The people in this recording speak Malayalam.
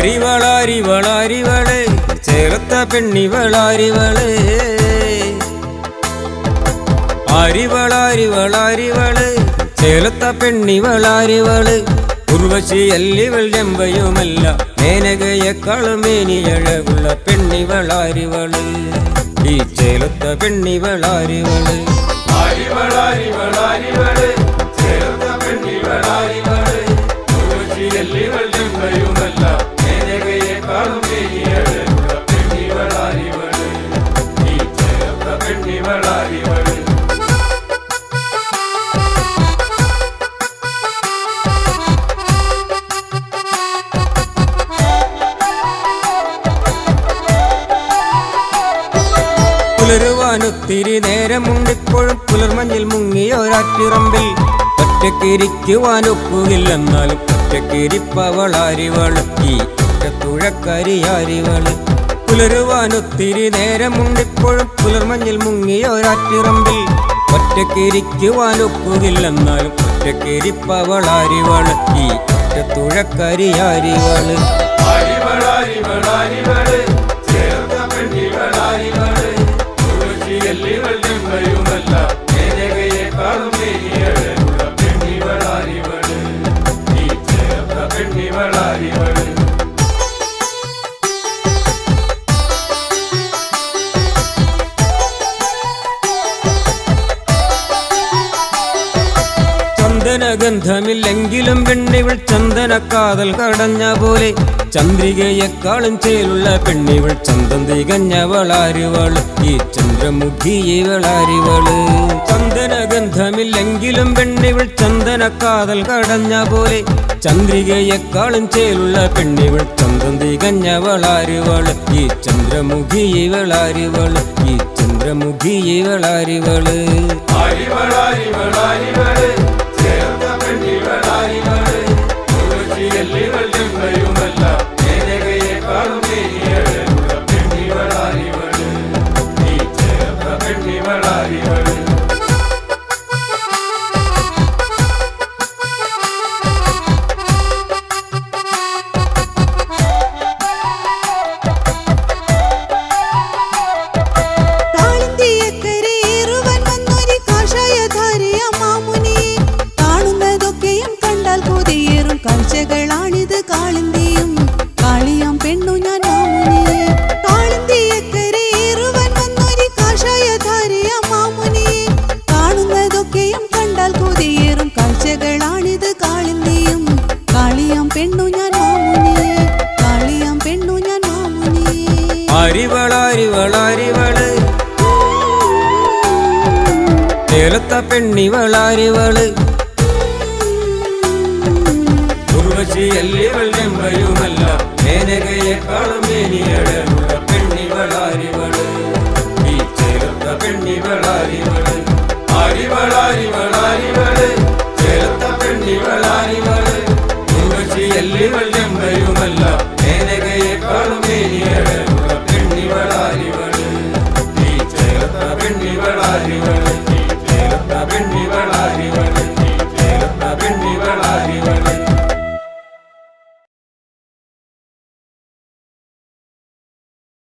അരിവളാരിവളാരിവള് ചേർത്ത പെണ്ണിവളാരിവള് അരിവളാരിവളാരിവള് ചേർത്ത പെണ്ണിവളാരിവള് ഉർവശിയല്ലിവൾ ജമ്പയുമല്ല മേനകയെക്കാളും മേനിയഴകുള്ള പെണ്ണിവളാരിവള് ഈ ചേർത്ത പെണ്ണിവളാരിവള് അരിവളാരിവളാരിവള് ചേർത്ത പെണ്ണിവളാരിവള് ഉർവശിയല്ലിവൾ ജമ്പയുമല്ല മേനകയെക്കാളും മേനിയഴകുള്ള പെണ്ണിവളാരിവള് ഈ ചേർത്ത പെണ്ണിവളാരിവള് പുലരുവാനൊത്തിരി നേരമുണ്ടിപ്പോഴും പുലർമഞ്ഞിൽ മുങ്ങിയൊരാറ്റിറമ്പിൽ ഒറ്റക്കിരിക്കുവാനൊക്കുകില്ലെന്നാലും ഒറ്റക്കിരിപ്പവളാരിവള് ഈ ഒറ്റത്തുഴക്കരിയാരിവള് പുലരുവാനൊത്തിരി നേരമുണ്ടിപ്പോഴും പുലർമഞ്ഞിൽ മുങ്ങിയൊരാറ്റിറമ്പിൽ ഒറ്റക്കിരിക്കുവാനൊക്കുകില്ലെന്നാലും ഒറ്റക്കിരിപ്പവളാരിവള് ഈ ഒറ്റത്തുഴക്കരിയാരിവള് അരിവളാരിവളാരിവള് ചേർത്ത പെണ്ണിവളാരിവള് ഉർവശിയല്ലിവൾ ജമ്പയുമല്ല മേനകയെക്കാളും മേനിയഴകുള്ള പെണ്ണിവളാരിവള് ഈ ചേർത്ത പെണ്ണിവളാരിവള് ചന്ദനഗന്ധമില്ലെങ്കിലും പെണ്ണിവൾ ചന്ദനക്കാതൽ കടഞ്ഞ പോലെ ചന്ദ്രികയെക്കാളും ചേലുള്ള പെണ്ണിവൾ ചന്തം തികഞ്ഞവളാരിവള് ഈ ചന്ദ്രമുഖിയവളാരിവള് ചന്ദനഗന്ധമില്ലെങ്കിലും പെണ്ണിവൾ ചന്ദനക്കാതൽ കടഞ്ഞ പോലെ ചന്ദ്രികയെക്കാളും ചേലുള്ള പെണ്ണിവൾ ചന്തം തികഞ്ഞവളാരിവള് ഈ ചന്ദ്രമുഖിയവളാരിവള് ഈ ചന്ദ്രമുഖിയവളാരിവള് അരിവളാരിവളാരിവള് ചേർത്ത പെണ്ണിവളാരിവള് ഉർവശിയല്ലിവൾ ജമ്പയുമല്ല മേനകയെക്കാളും മേനിയഴകുള്ള പെണ്ണിവളാരിവള് ഈ ചേർത്ത പെണ്ണിവളാരിവള് കാഴ്ചകളാണിത് കാളിന്തിയും കാളിയാം പെണ്ണു ഞാൻ മാമുനിയെ കാളിന്തിയക്കരയേറുവൻ വന്നൊരു കാഷായധാരിയ മാമുനിയെ കാണുന്നതൊക്കെയും കണ്ടാൽ കൊതിയേറും കാഴ്ചകളാണിത് കാളിന്തിയും കാളിയാം പെണ്ണു ഞാൻ മാമുനിയെ കാളിയാം പെണ്ണു ഞാൻ മാമുനിയെ അരിവളാരിവളാരിവള് ചേർത്ത പെണ്ണിവളാരിവള് ഉർവശിയല്ലിവൾ ജമ്പയുമല്ല മേനകയെക്കാളും മേനിയഴകുള്ള പെണ്ണിവളാരിവള് ഈ ചേർത്ത പെണ്ണിവളാരിവള് അരിവളാരിവള